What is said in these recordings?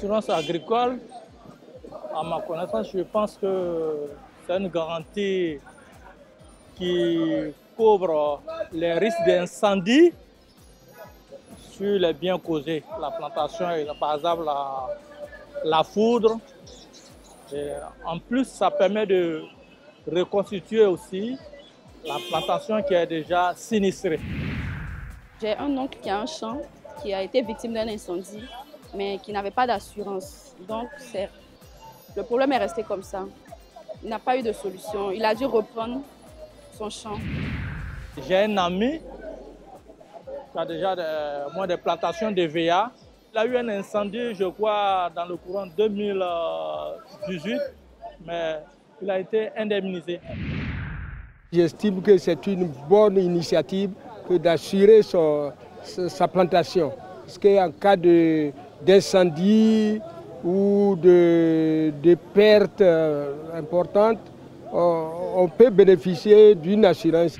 L'assurance agricole, à ma connaissance, je pense que c'est une garantie qui couvre les risques d'incendie sur les biens causés, la plantation, par exemple la foudre. Et en plus, ça permet de reconstituer aussi la plantation qui est déjà sinistrée. J'ai un oncle qui a un champ qui a été victime d'un incendie, mais qui n'avait pas d'assurance. Donc, le problème est resté comme ça. Il n'a pas eu de solution. Il a dû reprendre son champ. J'ai un ami qui a déjà des plantations de VA. Il a eu un incendie, je crois, dans le courant 2018, mais il a été indemnisé. J'estime que c'est une bonne initiative que d'assurer sa plantation. Parce qu'en cas d'incendie ou de pertes importantes, on peut bénéficier d'une assurance.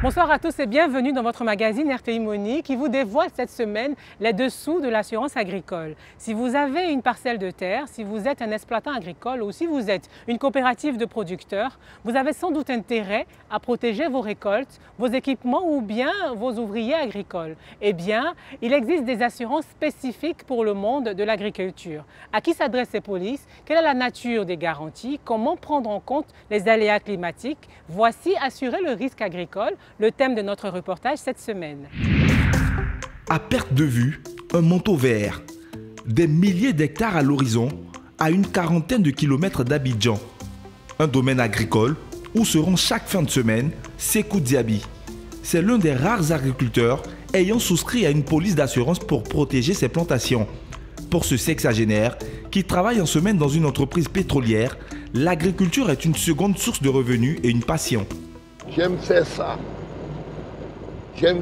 Bonsoir à tous et bienvenue dans votre magazine RTI Money qui vous dévoile cette semaine les dessous de l'assurance agricole. Si vous avez une parcelle de terre, si vous êtes un exploitant agricole ou si vous êtes une coopérative de producteurs, vous avez sans doute intérêt à protéger vos récoltes, vos équipements ou bien vos ouvriers agricoles. Eh bien, il existe des assurances spécifiques pour le monde de l'agriculture. À qui s'adressent ces polices? Quelle est la nature des garanties? Comment prendre en compte les aléas climatiques? Voici Assurer le risque agricole, le thème de notre reportage cette semaine. À perte de vue, un manteau vert. Des milliers d'hectares à l'horizon, à une quarantaine de kilomètres d'Abidjan. Un domaine agricole où se rend chaque fin de semaine Sékou Diaby. C'est l'un des rares agriculteurs ayant souscrit à une police d'assurance pour protéger ses plantations. Pour ce sexagénaire qui travaille en semaine dans une entreprise pétrolière, l'agriculture est une seconde source de revenus et une passion. J'aime faire ça. J'aime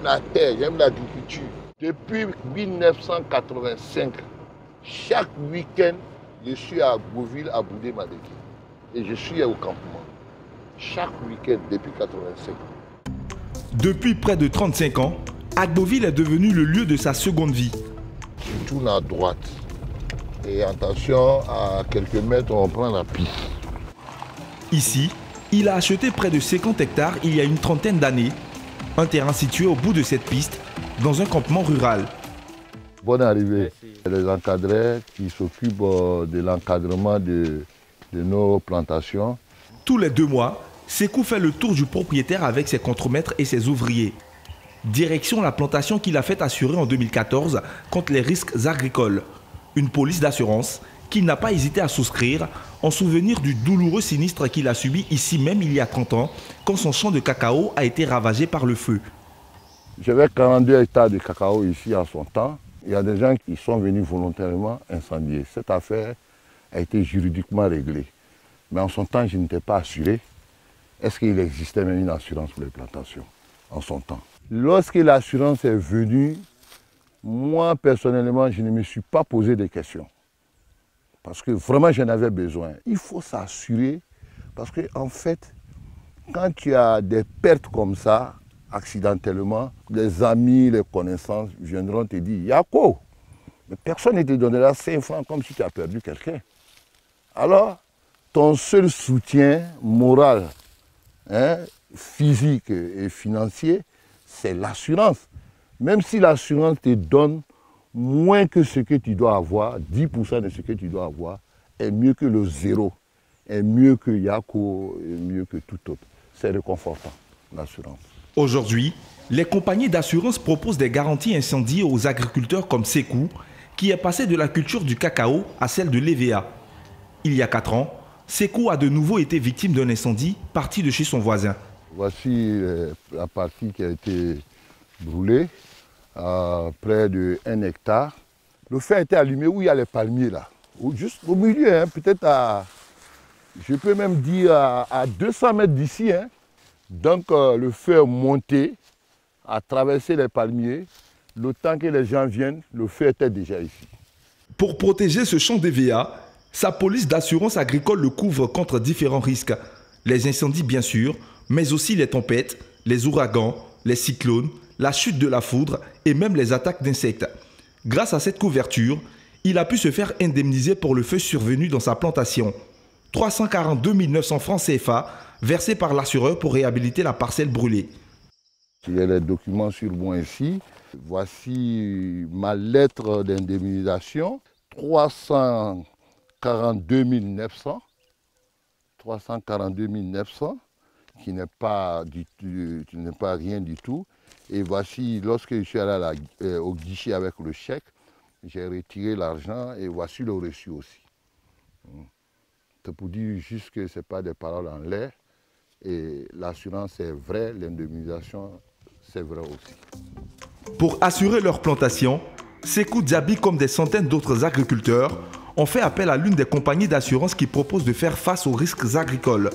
la terre, j'aime l'agriculture. Depuis 1985, chaque week-end, je suis à Beauville, à Boudé-Madéki. Et je suis au campement. Chaque week-end, depuis 1985. Depuis près de 35 ans, Agboville est devenu le lieu de sa seconde vie. Je tourne à droite. Et attention, à quelques mètres, on prend la piste. Ici, il a acheté près de 50 hectares il y a une trentaine d'années. Un terrain situé au bout de cette piste, dans un campement rural. Bonne arrivée. Les encadrés qui s'occupent de l'encadrement de nos plantations. Tous les 2 mois, Sékou fait le tour du propriétaire avec ses contremaîtres et ses ouvriers. Direction la plantation qu'il a fait assurer en 2014 contre les risques agricoles. Une police d'assurance qu'il n'a pas hésité à souscrire en souvenir du douloureux sinistre qu'il a subi ici même il y a 30 ans quand son champ de cacao a été ravagé par le feu. J'avais 42 hectares de cacao ici en son temps. Il y a des gens qui sont venus volontairement incendier. Cette affaire a été juridiquement réglée. Mais en son temps, je n'étais pas assuré. Est-ce qu'il existait même une assurance pour les plantations en son temps? Lorsque l'assurance est venue, moi personnellement, je ne me suis pas posé de questions. Parce que vraiment, j'en avais besoin. Il faut s'assurer, parce qu'en fait, quand tu as des pertes comme ça, accidentellement, les amis, les connaissances viendront te dire « Yako !» Mais personne ne te donnera 5 francs comme si tu as perdu quelqu'un. Alors, ton seul soutien moral, physique et financier, c'est l'assurance. Même si l'assurance te donne moins que ce que tu dois avoir, 10% de ce que tu dois avoir, est mieux que le zéro, est mieux que Yako, est mieux que tout autre. C'est réconfortant, l'assurance. Aujourd'hui, les compagnies d'assurance proposent des garanties incendie aux agriculteurs comme Sékou, qui est passé de la culture du cacao à celle de l'EVA. Il y a 4 ans, Sékou a de nouveau été victime d'un incendie parti de chez son voisin. Voici la partie qui a été brûlée. À près de 1 hectare. Le feu a été allumé où il y a les palmiers là, juste au milieu, peut-être je peux même dire à 200 mètres d'ici. Donc le feu est monté, a traversé les palmiers. Le temps que les gens viennent, le feu était déjà ici. Pour protéger ce champ d'EVA, sa police d'assurance agricole le couvre contre différents risques. Les incendies bien sûr, mais aussi les tempêtes, les ouragans, les cyclones, la chute de la foudre et même les attaques d'insectes. Grâce à cette couverture, il a pu se faire indemniser pour le feu survenu dans sa plantation. 342 900 francs CFA versés par l'assureur pour réhabiliter la parcelle brûlée. Il y a les documents sur moi ici. Voici ma lettre d'indemnisation. 342 900. 342 900, qui n'est pas rien du tout. Et voici, lorsque je suis allé au guichet avec le chèque, j'ai retiré l'argent et voici le reçu aussi. C'est pour dire juste que ce n'est pas des paroles en l'air. Et l'assurance est vraie, l'indemnisation c'est vrai aussi. Pour assurer leur plantation, Sékou Diaby, comme des centaines d'autres agriculteurs, ont fait appel à l'une des compagnies d'assurance qui propose de faire face aux risques agricoles.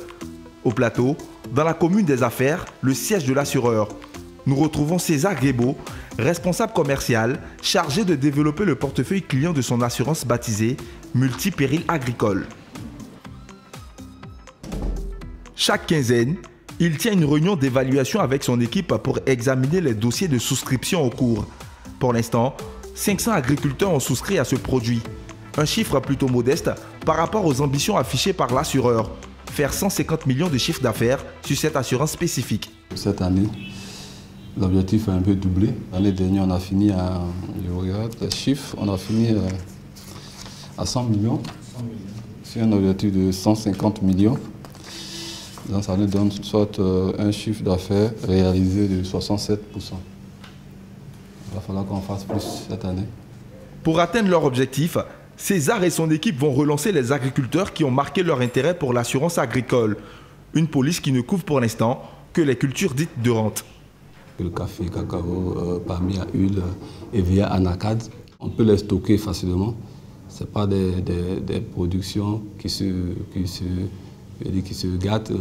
Au plateau, dans la commune des Affaires, le siège de l'assureur, nous retrouvons César Guébo, responsable commercial, chargé de développer le portefeuille client de son assurance baptisée Multipéril Agricole. Chaque quinzaine, il tient une réunion d'évaluation avec son équipe pour examiner les dossiers de souscription en cours. Pour l'instant, 500 agriculteurs ont souscrit à ce produit. Un chiffre plutôt modeste par rapport aux ambitions affichées par l'assureur. Faire 150 millions de chiffre d'affaires sur cette assurance spécifique. Cette année, l'objectif est un peu doublé. L'année dernière, on a fini à, je regarde les chiffres, on a fini à 100 millions. C'est un objectif de 150 millions. Donc ça nous donne soit un chiffre d'affaires réalisé de 67%. Il va falloir qu'on fasse plus cette année. Pour atteindre leur objectif, César et son équipe vont relancer les agriculteurs qui ont marqué leur intérêt pour l'assurance agricole. Une police qui ne couvre pour l'instant que les cultures dites de rente. Le café, cacao, palmier à huile, EVA, anacade, on peut les stocker facilement. Ce n'est pas des productions qui se gâtent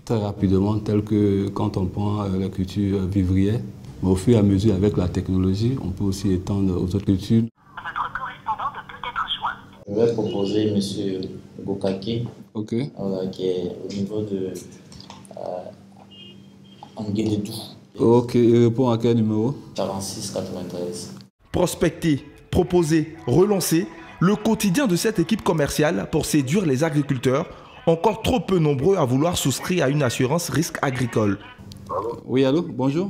très rapidement, telles que quand on prend la culture vivrière. Mais au fur et à mesure, avec la technologie, on peut aussi étendre aux autres cultures. Votre correspondant ne peut être joint. Je vais proposer M. Gokake, okay. Qui est au niveau de Anguédédou. Ok, il répond à quel numéro? 4693. Prospecter, proposer, relancer, le quotidien de cette équipe commerciale pour séduire les agriculteurs, encore trop peu nombreux à vouloir souscrire à une assurance risque agricole. Allô? Oui, allô, bonjour.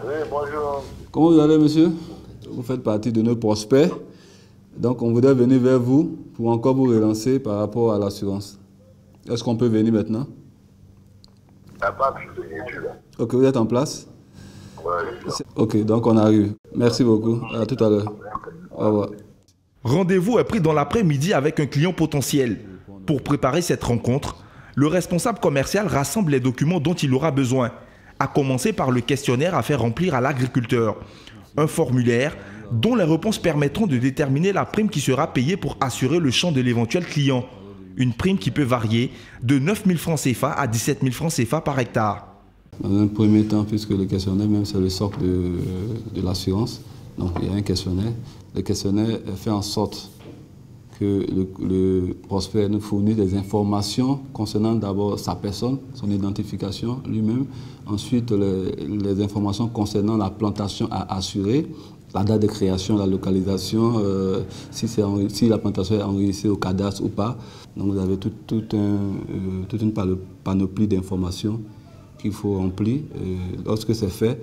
Oui, bonjour. Comment vous allez, monsieur? Vous faites partie de nos prospects. Donc, on voudrait venir vers vous pour encore vous relancer par rapport à l'assurance. Est-ce qu'on peut venir maintenant? Ok, vous êtes en place? Oui. Ok, donc on arrive. Merci beaucoup. À tout à l'heure. Au revoir. Rendez-vous est pris dans l'après-midi avec un client potentiel. Pour préparer cette rencontre, le responsable commercial rassemble les documents dont il aura besoin, à commencer par le questionnaire à faire remplir à l'agriculteur. Un formulaire dont les réponses permettront de déterminer la prime qui sera payée pour assurer le champ de l'éventuel client. Une prime qui peut varier de 9 000 francs CFA à 17 000 francs CFA par hectare. Dans un premier temps, puisque le questionnaire même c'est le socle de l'assurance, donc il y a un questionnaire. Le questionnaire fait en sorte que le prospect nous fournit des informations concernant d'abord sa personne, son identification lui-même, ensuite les informations concernant la plantation à assurer, la date de création, la localisation, si la plantation est enregistrée au cadastre ou pas. Donc vous avez toute une panoplie d'informations qu'il faut remplir. Lorsque c'est fait,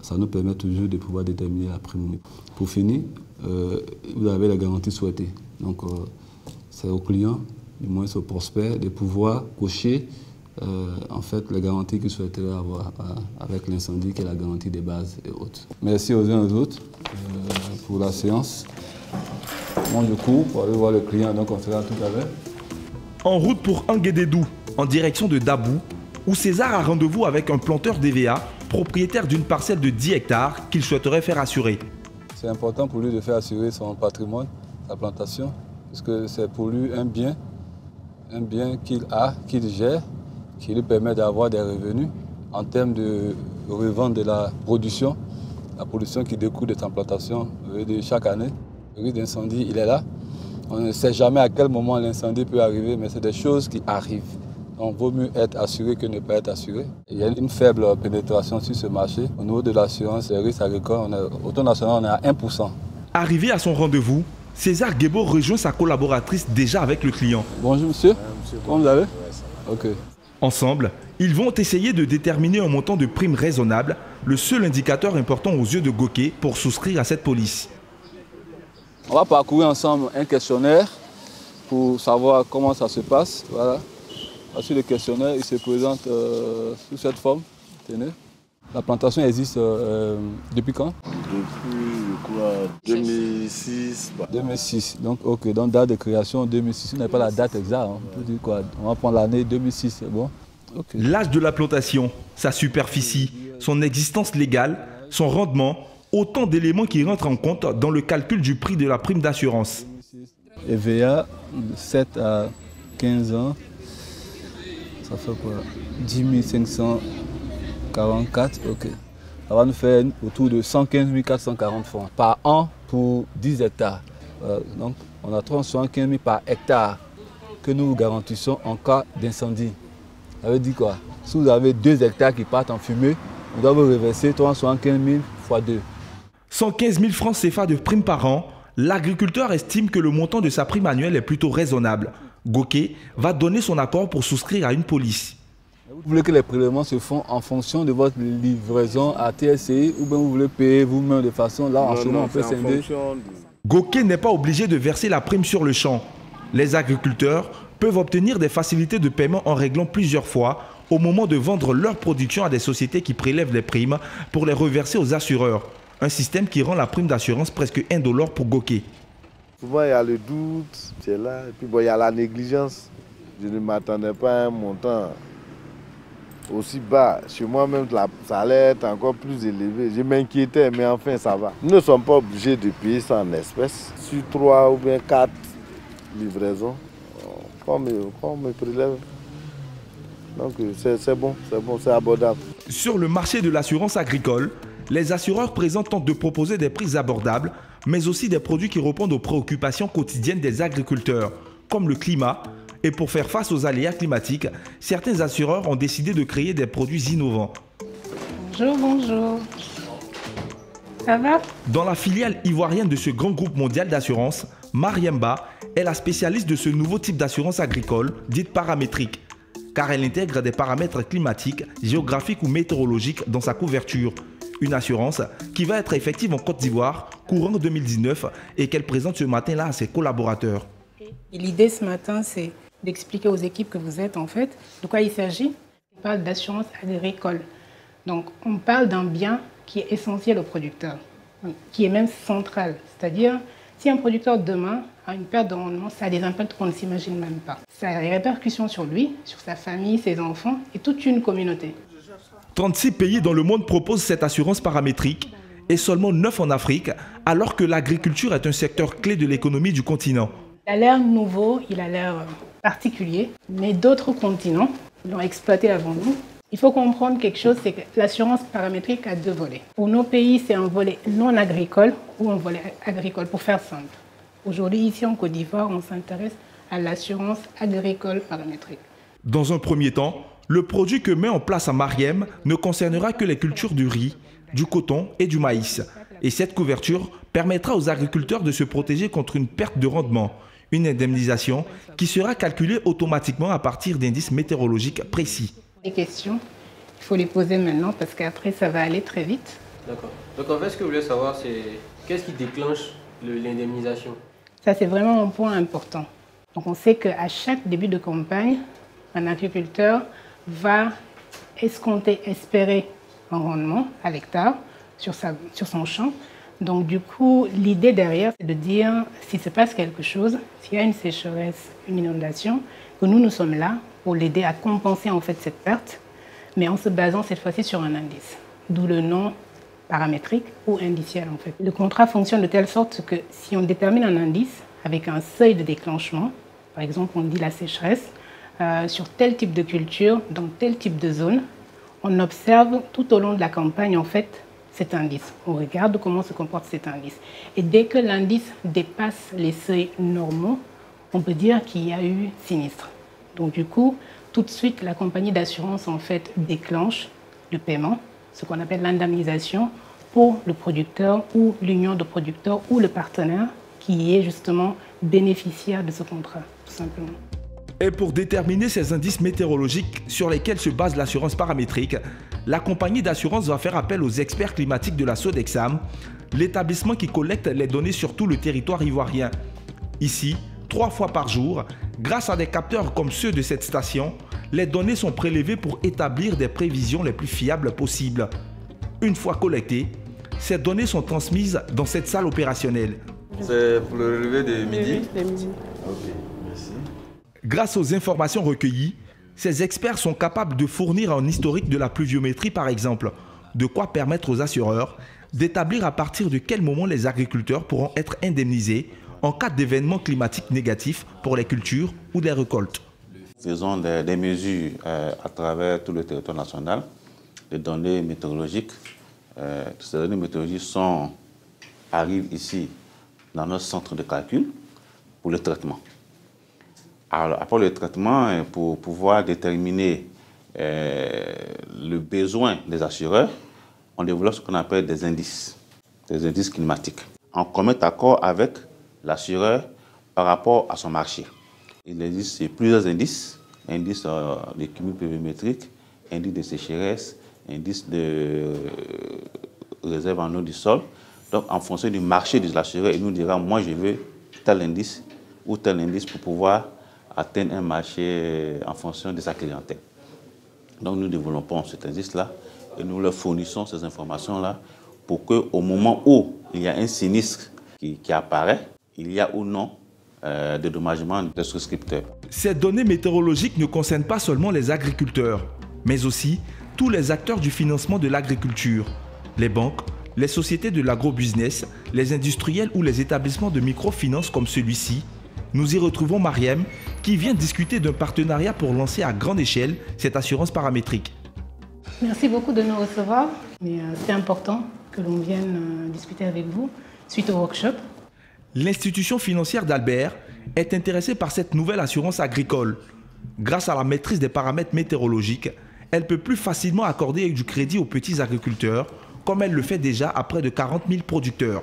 ça nous permet toujours de pouvoir déterminer la prime. Pour finir, vous avez la garantie souhaitée. Donc c'est au client, du moins au prospect, de pouvoir cocher en fait les garanties qu'il souhaiterait avoir avec l'incendie, qui est la garantie des bases et autres. Merci aux uns et aux autres pour la séance. Moi du coup, pour aller voir le client, donc on sera tout à l'heure. En route pour Anguédédou, en direction de Dabou, où César a rendez-vous avec un planteur d'EVA, propriétaire d'une parcelle de 10 hectares qu'il souhaiterait faire assurer. C'est important pour lui de faire assurer son patrimoine, sa plantation, parce que c'est pour lui un bien qu'il a, qu'il gère, qui lui permet d'avoir des revenus en termes de revente de la production qui découle de sa plantation de chaque année. Le risque d'incendie, il est là. On ne sait jamais à quel moment l'incendie peut arriver, mais c'est des choses qui arrivent. Donc, il vaut mieux être assuré que ne pas être assuré. Il y a une faible pénétration sur ce marché. Au niveau de l'assurance des risques agricoles, au taux national, on est à 1%. Arrivé à son rendez-vous, César Guébo rejoint sa collaboratrice déjà avec le client. Bonjour monsieur, comment vous allez? Ok. Ensemble, ils vont essayer de déterminer un montant de prime raisonnable, le seul indicateur important aux yeux de Goké pour souscrire à cette police. On va parcourir ensemble un questionnaire pour savoir comment ça se passe. Voilà. Voici le questionnaire, il se présente sous cette forme. Tenez. La plantation existe depuis quand? Depuis, quoi, 2006. 2006. Donc, ok. Donc, date de création 2006. On n'a pas la date exacte. Hein. On peut dire quoi? On va prendre l'année 2006, c'est bon? Okay. L'âge de la plantation, sa superficie, son existence légale, son rendement, autant d'éléments qui rentrent en compte dans le calcul du prix de la prime d'assurance. EVA, de 7 à 15 ans, ça fait quoi? 10 544, ok. Ça va nous faire autour de 115 440 francs par an pour 10 hectares. Donc, on a 375 000 par hectare que nous garantissons en cas d'incendie. Ça veut dire quoi? Si vous avez 2 hectares qui partent en fumée, on doit vous reverser 375 000 x 2. 115 000 francs CFA de prime par an, l'agriculteur estime que le montant de sa prime annuelle est plutôt raisonnable. Goké va donner son accord pour souscrire à une police. Vous voulez que les prélèvements se font en fonction de votre livraison à TSCI ou bien vous voulez payer vous-même de façon là, en ce moment on peut scinder. Goké n'est pas obligé de verser la prime sur le champ. Les agriculteurs peuvent obtenir des facilités de paiement en réglant plusieurs fois au moment de vendre leur production à des sociétés qui prélèvent les primes pour les reverser aux assureurs. Un système qui rend la prime d'assurance presque indolore pour Goké. Souvent il y a le doute, c'est là, et puis bon, il y a la négligence. Je ne m'attendais pas à un montant aussi bas. Chez moi-même, ça allait être encore plus élevé. Je m'inquiétais, mais enfin, ça va. Nous ne sommes pas obligés de payer ça en espèces. Sur 3 ou bien 4 livraisons, on me prélève. Donc, c'est bon, c'est abordable. Sur le marché de l'assurance agricole, les assureurs présents tentent de proposer des prix abordables, mais aussi des produits qui répondent aux préoccupations quotidiennes des agriculteurs, comme le climat. Et pour faire face aux aléas climatiques, certains assureurs ont décidé de créer des produits innovants. Bonjour, bonjour. Ça va? Dans la filiale ivoirienne de ce grand groupe mondial d'assurance, Mariemba est la spécialiste de ce nouveau type d'assurance agricole, dite paramétrique, car elle intègre des paramètres climatiques, géographiques ou météorologiques dans sa couverture. Une assurance qui va être effective en Côte d'Ivoire, courant 2019, et qu'elle présente ce matin-là à ses collaborateurs. L'idée ce matin, c'est d'expliquer aux équipes que vous êtes en fait de quoi il s'agit. On parle d'assurance agricole. Donc on parle d'un bien qui est essentiel au producteur, qui est même central. C'est-à-dire, si un producteur demain a une perte de rendement, ça a des impacts qu'on ne s'imagine même pas. Ça a des répercussions sur lui, sur sa famille, ses enfants et toute une communauté. 36 pays dans le monde proposent cette assurance paramétrique et seulement 9 en Afrique, alors que l'agriculture est un secteur clé de l'économie du continent. Il a l'air nouveau, il a l'air particulier, mais d'autres continents l'ont exploité avant nous. Il faut comprendre quelque chose, c'est que l'assurance paramétrique a 2 volets. Pour nos pays, c'est un volet non agricole ou un volet agricole, pour faire simple. Aujourd'hui, ici en Côte d'Ivoire, on s'intéresse à l'assurance agricole paramétrique. Dans un premier temps, le produit que met en place Mariem ne concernera que les cultures du riz, du coton et du maïs. Et cette couverture permettra aux agriculteurs de se protéger contre une perte de rendement. Une indemnisation qui sera calculée automatiquement à partir d'indices météorologiques précis. Les questions, il faut les poser maintenant parce qu'après ça va aller très vite. D'accord. Donc en fait, ce que je voulais savoir, c'est qu'est-ce qui déclenche l'indemnisation? Ça, c'est vraiment un point important. Donc on sait qu'à chaque début de campagne, un agriculteur va escompter, espérer un rendement à l'hectare sur son champ. Donc du coup, l'idée derrière, c'est de dire, s'il se passe quelque chose, s'il y a une sécheresse, une inondation, que nous sommes là pour l'aider à compenser en fait cette perte, mais en se basant cette fois-ci sur un indice. D'où le nom paramétrique ou indiciel en fait. Le contrat fonctionne de telle sorte que si on détermine un indice avec un seuil de déclenchement, par exemple on dit la sécheresse, sur tel type de culture, dans tel type de zone, on observe tout au long de la campagne en fait cet indice. On regarde comment se comporte cet indice. Et dès que l'indice dépasse les seuils normaux, on peut dire qu'il y a eu sinistre. Donc du coup, tout de suite, la compagnie d'assurance en fait déclenche le paiement, ce qu'on appelle l'indemnisation pour le producteur ou l'union de producteurs ou le partenaire qui est justement bénéficiaire de ce contrat, tout simplement. Et pour déterminer ces indices météorologiques sur lesquels se base l'assurance paramétrique, la compagnie d'assurance va faire appel aux experts climatiques de la Sodexam, l'établissement qui collecte les données sur tout le territoire ivoirien. Ici, 3 fois par jour, grâce à des capteurs comme ceux de cette station, les données sont prélevées pour établir des prévisions les plus fiables possibles. Une fois collectées, ces données sont transmises dans cette salle opérationnelle. C'est pour le relevé de midi? Oui, de midi. Ok, merci. Grâce aux informations recueillies, ces experts sont capables de fournir un historique de la pluviométrie par exemple, de quoi permettre aux assureurs d'établir à partir de quel moment les agriculteurs pourront être indemnisés en cas d'événements climatiques négatifs pour les cultures ou les récoltes. Nous faisons des mesures à travers tout le territoire national, des données météorologiques. Ces données météorologiques arrivent ici dans notre centre de calcul pour le traitement. Alors, après le traitement, pour pouvoir déterminer le besoin des assureurs, on développe ce qu'on appelle des indices climatiques. En commun accord avec l'assureur par rapport à son marché. Il existe plusieurs indices, indice de cumul pluviométrique, indice de sécheresse, indice de réserve en eau du sol. Donc, en fonction du marché de l'assureur, il nous dira, moi, je veux tel indice ou tel indice pour pouvoir atteindre un marché en fonction de sa clientèle. Donc, nous développons cet indice-là et nous leur fournissons ces informations-là pour qu'au moment où il y a un sinistre qui apparaît, il y a ou non de dédommagement des souscripteurs. Ces données météorologiques ne concernent pas seulement les agriculteurs, mais aussi tous les acteurs du financement de l'agriculture, les banques, les sociétés de l'agrobusiness, les industriels ou les établissements de microfinance comme celui-ci. Nous y retrouvons Mariem qui vient discuter d'un partenariat pour lancer à grande échelle cette assurance paramétrique. Merci beaucoup de nous recevoir. C'est important que l'on vienne discuter avec vous suite au workshop. L'institution financière d'Albert est intéressée par cette nouvelle assurance agricole. Grâce à la maîtrise des paramètres météorologiques, elle peut plus facilement accorder du crédit aux petits agriculteurs, comme elle le fait déjà à près de 40 000 producteurs.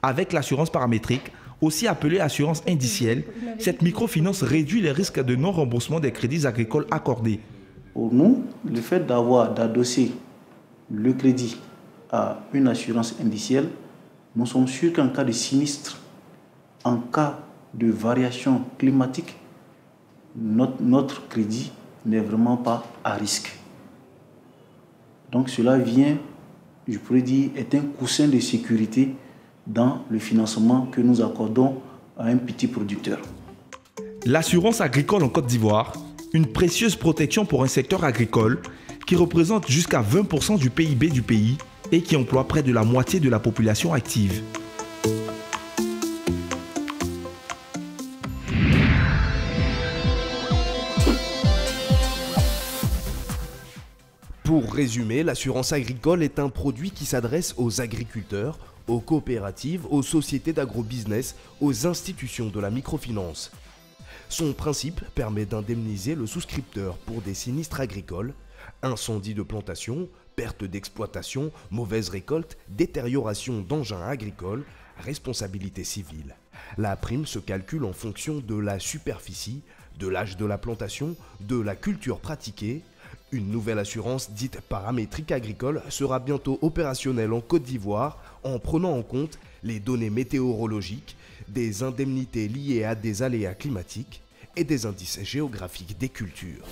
Avec l'assurance paramétrique, aussi appelée assurance indicielle, cette microfinance réduit les risques de non-remboursement des crédits agricoles accordés. Pour nous, le fait d'adosser le crédit à une assurance indicielle, nous sommes sûrs qu'en cas de sinistre, en cas de variation climatique, notre crédit n'est vraiment pas à risque. Donc cela vient, je pourrais dire, est un coussin de sécurité dans le financement que nous accordons à un petit producteur. L'assurance agricole en Côte d'Ivoire, une précieuse protection pour un secteur agricole qui représente jusqu'à 20% du PIB du pays et qui emploie près de la moitié de la population active. Pour résumer, l'assurance agricole est un produit qui s'adresse aux agriculteurs, aux coopératives, aux sociétés d'agrobusiness, aux institutions de la microfinance. Son principe permet d'indemniser le souscripteur pour des sinistres agricoles, incendies de plantation, perte d'exploitation, mauvaise récolte, détérioration d'engins agricoles, responsabilité civile. La prime se calcule en fonction de la superficie, de l'âge de la plantation, de la culture pratiquée. Une nouvelle assurance dite paramétrique agricole sera bientôt opérationnelle en Côte d'Ivoire en prenant en compte les données météorologiques, des indemnités liées à des aléas climatiques et des indices géographiques des cultures.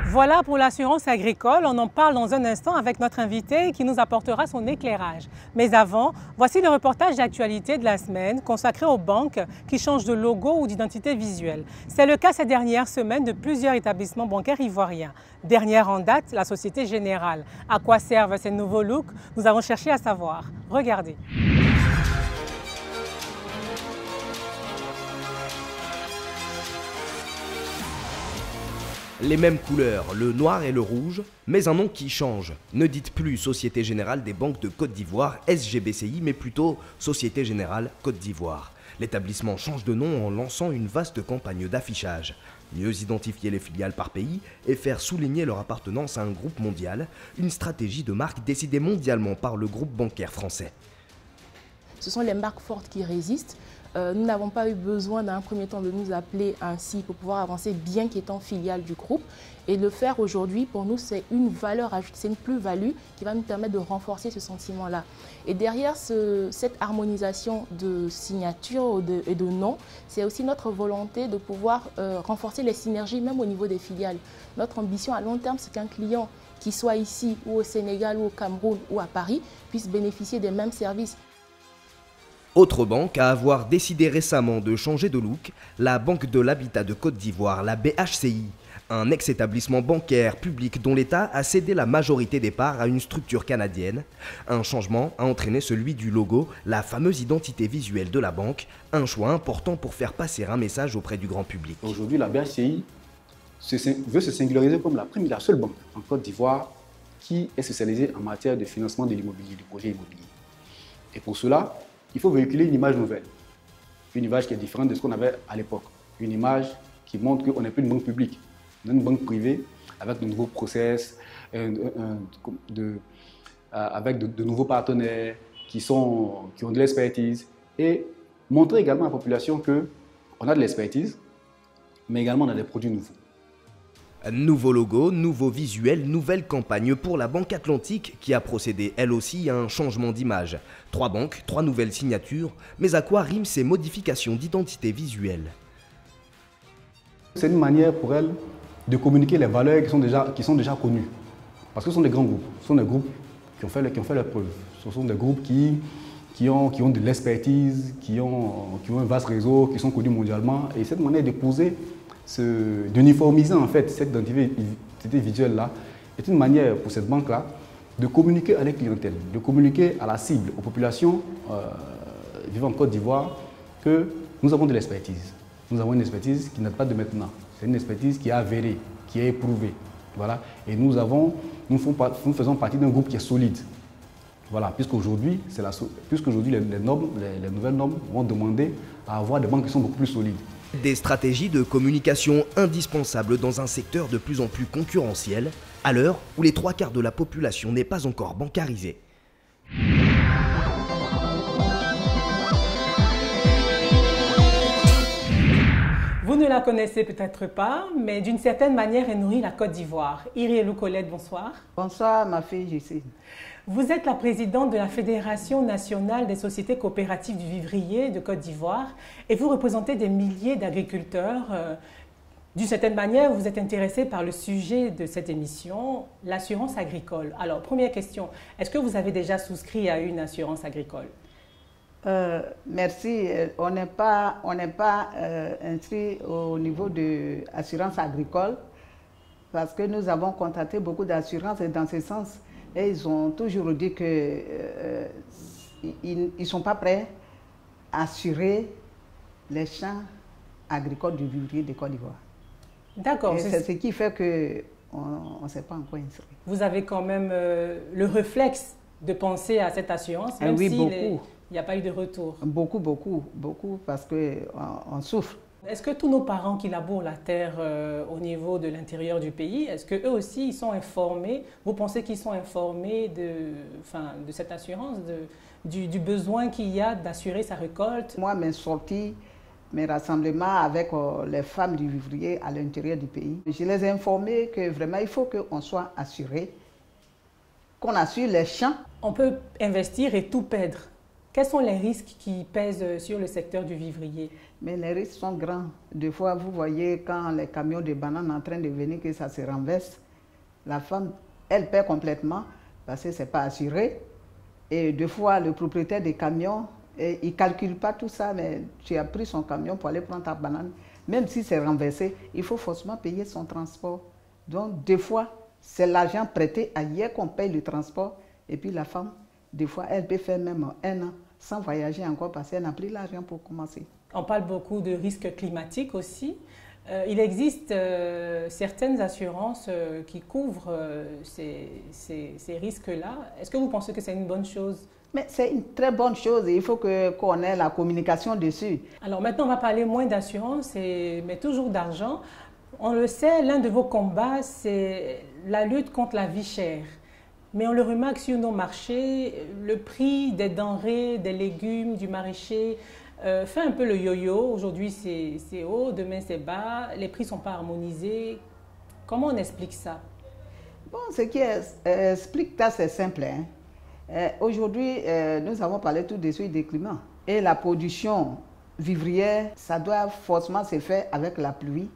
Voilà pour l'assurance agricole. On en parle dans un instant avec notre invité qui nous apportera son éclairage. Mais avant, voici le reportage d'actualité de la semaine consacré aux banques qui changent de logo ou d'identité visuelle. C'est le cas ces dernières semaines de plusieurs établissements bancaires ivoiriens. Dernière en date, la Société Générale. À quoi servent ces nouveaux looks? Nous avons cherché à savoir. Regardez. Les mêmes couleurs, le noir et le rouge, mais un nom qui change. Ne dites plus Société Générale des Banques de Côte d'Ivoire, SGBCI, mais plutôt Société Générale Côte d'Ivoire. L'établissement change de nom en lançant une vaste campagne d'affichage. Mieux identifier les filiales par pays et faire souligner leur appartenance à un groupe mondial, une stratégie de marque décidée mondialement par le groupe bancaire français. Ce sont les marques fortes qui résistent. Nous n'avons pas eu besoin d'un premier temps de nous appeler ainsi pour pouvoir avancer, bien qu'étant filiale du groupe. Et le faire aujourd'hui, pour nous, c'est une valeur ajoutée, c'est une plus-value qui va nous permettre de renforcer ce sentiment-là. Et derrière cette harmonisation de signature et de nom, c'est aussi notre volonté de pouvoir renforcer les synergies, même au niveau des filiales. Notre ambition à long terme, c'est qu'un client qui soit ici, ou au Sénégal, ou au Cameroun, ou à Paris, puisse bénéficier des mêmes services. Autre banque à avoir décidé récemment de changer de look, la Banque de l'Habitat de Côte d'Ivoire, la BHCI, un ex-établissement bancaire public dont l'État a cédé la majorité des parts à une structure canadienne. Un changement a entraîné celui du logo, la fameuse identité visuelle de la banque, un choix important pour faire passer un message auprès du grand public. Aujourd'hui, la BHCI veut se singulariser comme la seule banque en Côte d'Ivoire qui est spécialisée en matière de financement de l'immobilier, du projet immobilier. Et pour cela, il faut véhiculer une image nouvelle, une image qui est différente de ce qu'on avait à l'époque, une image qui montre qu'on n'est plus une banque publique, on est une banque privée avec de nouveaux process, avec de nouveaux partenaires qui ont de l'expertise et montrer également à la population qu'on a de l'expertise, mais également on a des produits nouveaux. Nouveau logo, nouveau visuel, nouvelle campagne pour la Banque Atlantique qui a procédé elle aussi à un changement d'image. 3 banques, 3 nouvelles signatures, mais à quoi riment ces modifications d'identité visuelle? C'est une manière pour elles de communiquer les valeurs qui sont déjà connues. Parce que ce sont des grands groupes, ce sont des groupes qui ont fait leurs preuves. Ce sont des groupes qui ont de l'expertise, qui ont un vaste réseau, qui sont connus mondialement. Et cette manière de poser d'uniformiser en fait cette identité visuelle-là est une manière pour cette banque-là de communiquer à la clientèle, de communiquer à la cible, aux populations vivant en Côte d'Ivoire que nous avons de l'expertise. Nous avons une expertise qui n'est pas de maintenant. C'est une expertise qui est avérée, qui est éprouvée. Voilà. Et nous faisons partie d'un groupe qui est solide. Voilà. Puisqu'aujourd'hui, les nouvelles normes vont demander à avoir des banques qui sont beaucoup plus solides. Des stratégies de communication indispensables dans un secteur de plus en plus concurrentiel, à l'heure où les 3/4 de la population n'est pas encore bancarisée. Vous ne la connaissez peut-être pas, mais d'une certaine manière, elle nourrit la Côte d'Ivoire. Irielou Colette, bonsoir. Bonsoir, ma fille Justine. Vous êtes la présidente de la Fédération nationale des sociétés coopératives du vivrier de Côte d'Ivoire et vous représentez des milliers d'agriculteurs. D'une certaine manière, vous êtes intéressée par le sujet de cette émission, l'assurance agricole. Alors, première question, est-ce que vous avez déjà souscrit à une assurance agricole? Merci. On n'est pas inscrit au niveau de l'assurance agricole parce que nous avons contacté beaucoup d'assurances et dans ce sens, et ils ont toujours dit qu'ils ne sont pas prêts à assurer les champs agricoles du vivrier de Côte d'Ivoire. D'accord. C'est ce qui fait qu'on ne s'est pas encore inscrit. Vous avez quand même le réflexe de penser à cette assurance, même oui, si beaucoup. Il n'y a pas eu de retour. Beaucoup, parce qu'on souffre. Est-ce que tous nos parents qui labourent la terre au niveau de l'intérieur du pays, est-ce qu'eux aussi ils sont informés? Vous pensez qu'ils sont informés de cette assurance, du besoin qu'il y a d'assurer sa récolte? Moi, mes sorties, mes rassemblements avec les femmes du vivrier à l'intérieur du pays, je les ai informées que vraiment il faut qu'on soit assuré, qu'on assure les champs. On peut investir et tout perdre. Quels sont les risques qui pèsent sur le secteur du vivrier? Mais les risques sont grands. Des fois, vous voyez quand les camions de bananes sont en train de venir, que ça se renverse, la femme, elle perd complètement parce que ce n'est pas assuré. Et des fois, le propriétaire des camions, il ne calcule pas tout ça, mais tu as pris son camion pour aller prendre ta banane. Même si c'est renversé, il faut forcément payer son transport. Donc, des fois, c'est l'argent prêté ailleurs qu'on paye le transport. Et puis la femme, des fois, elle peut faire même 1 an sans voyager encore parce qu'elle n'a plus l'argent pour commencer. On parle beaucoup de risques climatiques aussi. Il existe certaines assurances qui couvrent ces risques-là. Est-ce que vous pensez que c'est une bonne chose? Mais c'est une très bonne chose et il faut qu'on ait la communication dessus. Alors maintenant, on va parler moins d'assurance, mais toujours d'argent. On le sait, l'un de vos combats, c'est la lutte contre la vie chère. Mais on le remarque sur nos marchés, le prix des denrées, des légumes, du maraîcher fait un peu le yo-yo. Aujourd'hui, c'est haut, demain, c'est bas. Les prix ne sont pas harmonisés. Comment on explique ça? Bon, ce qui explique ça, c'est simple. Aujourd'hui, nous avons parlé tout de suite des climats. Et la production vivrière, ça doit forcément se faire avec la pluie.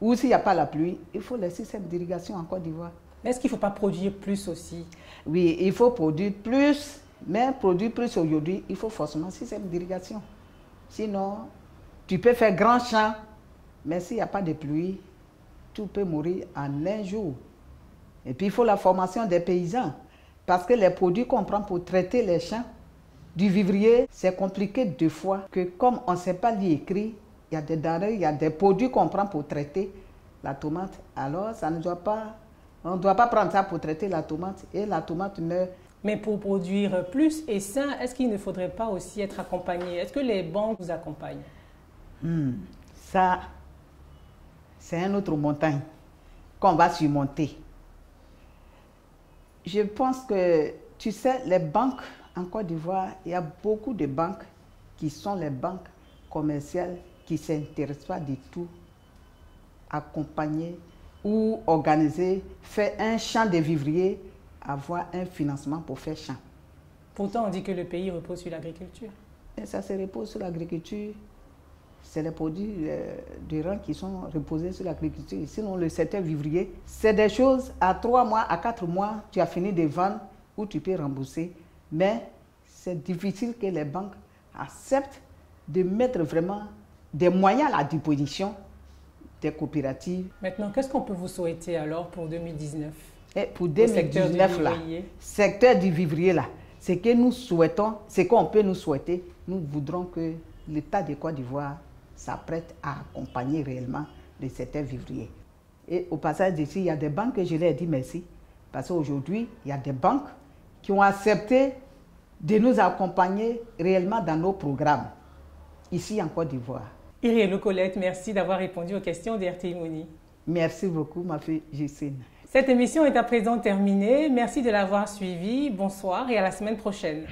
Ou s'il n'y a pas la pluie, il faut les systèmes d'irrigation en Côte d'Ivoire. Est-ce qu'il ne faut pas produire plus aussi? Oui, il faut produire plus, mais produire plus aujourd'hui, il faut forcément un système d'irrigation. Sinon, tu peux faire grand champ, mais s'il n'y a pas de pluie, tout peut mourir en un jour. Et puis, il faut la formation des paysans. Parce que les produits qu'on prend pour traiter les champs, du vivrier, c'est compliqué deux fois. Que comme on ne sait pas lire écrit, il y a des denrées, il y a des produits qu'on prend pour traiter la tomate. Alors, ça ne doit pas, on ne doit pas prendre ça pour traiter la tomate et la tomate meurt. Mais pour produire plus et sain, est-ce qu'il ne faudrait pas aussi être accompagné? Est-ce que les banques vous accompagnent? Ça, c'est une autre montagne qu'on va surmonter. Je pense que, tu sais, les banques en Côte d'Ivoire, il y a beaucoup de banques qui sont les banques commerciales qui ne s'intéressent pas du tout à accompagner ou organiser, faire un champ de vivriers, avoir un financement pour faire champ. Pourtant, on dit que le pays repose sur l'agriculture. Et ça se repose sur l'agriculture. C'est les produits de rang qui sont reposés sur l'agriculture. Sinon, le secteur vivrier, c'est des choses à 3 mois, à 4 mois, tu as fini de vendre ou tu peux rembourser. Mais c'est difficile que les banques acceptent de mettre vraiment des moyens à la disposition des coopératives. Maintenant, qu'est-ce qu'on peut vous souhaiter alors pour 2019? Et pour 2019, là, secteur du vivrier, là, ce que nous souhaitons, ce qu'on peut nous souhaiter, nous voudrons que l'État de Côte d'Ivoire s'apprête à accompagner réellement le secteur vivrier. Et au passage d'ici, il y a des banques que je leur ai dit merci, parce qu'aujourd'hui, il y a des banques qui ont accepté de nous accompagner réellement dans nos programmes, ici en Côte d'Ivoire. Irielo Colette, merci d'avoir répondu aux questions d'RTI Moni. Merci beaucoup, ma fille Justine. Cette émission est à présent terminée. Merci de l'avoir suivie. Bonsoir et à la semaine prochaine.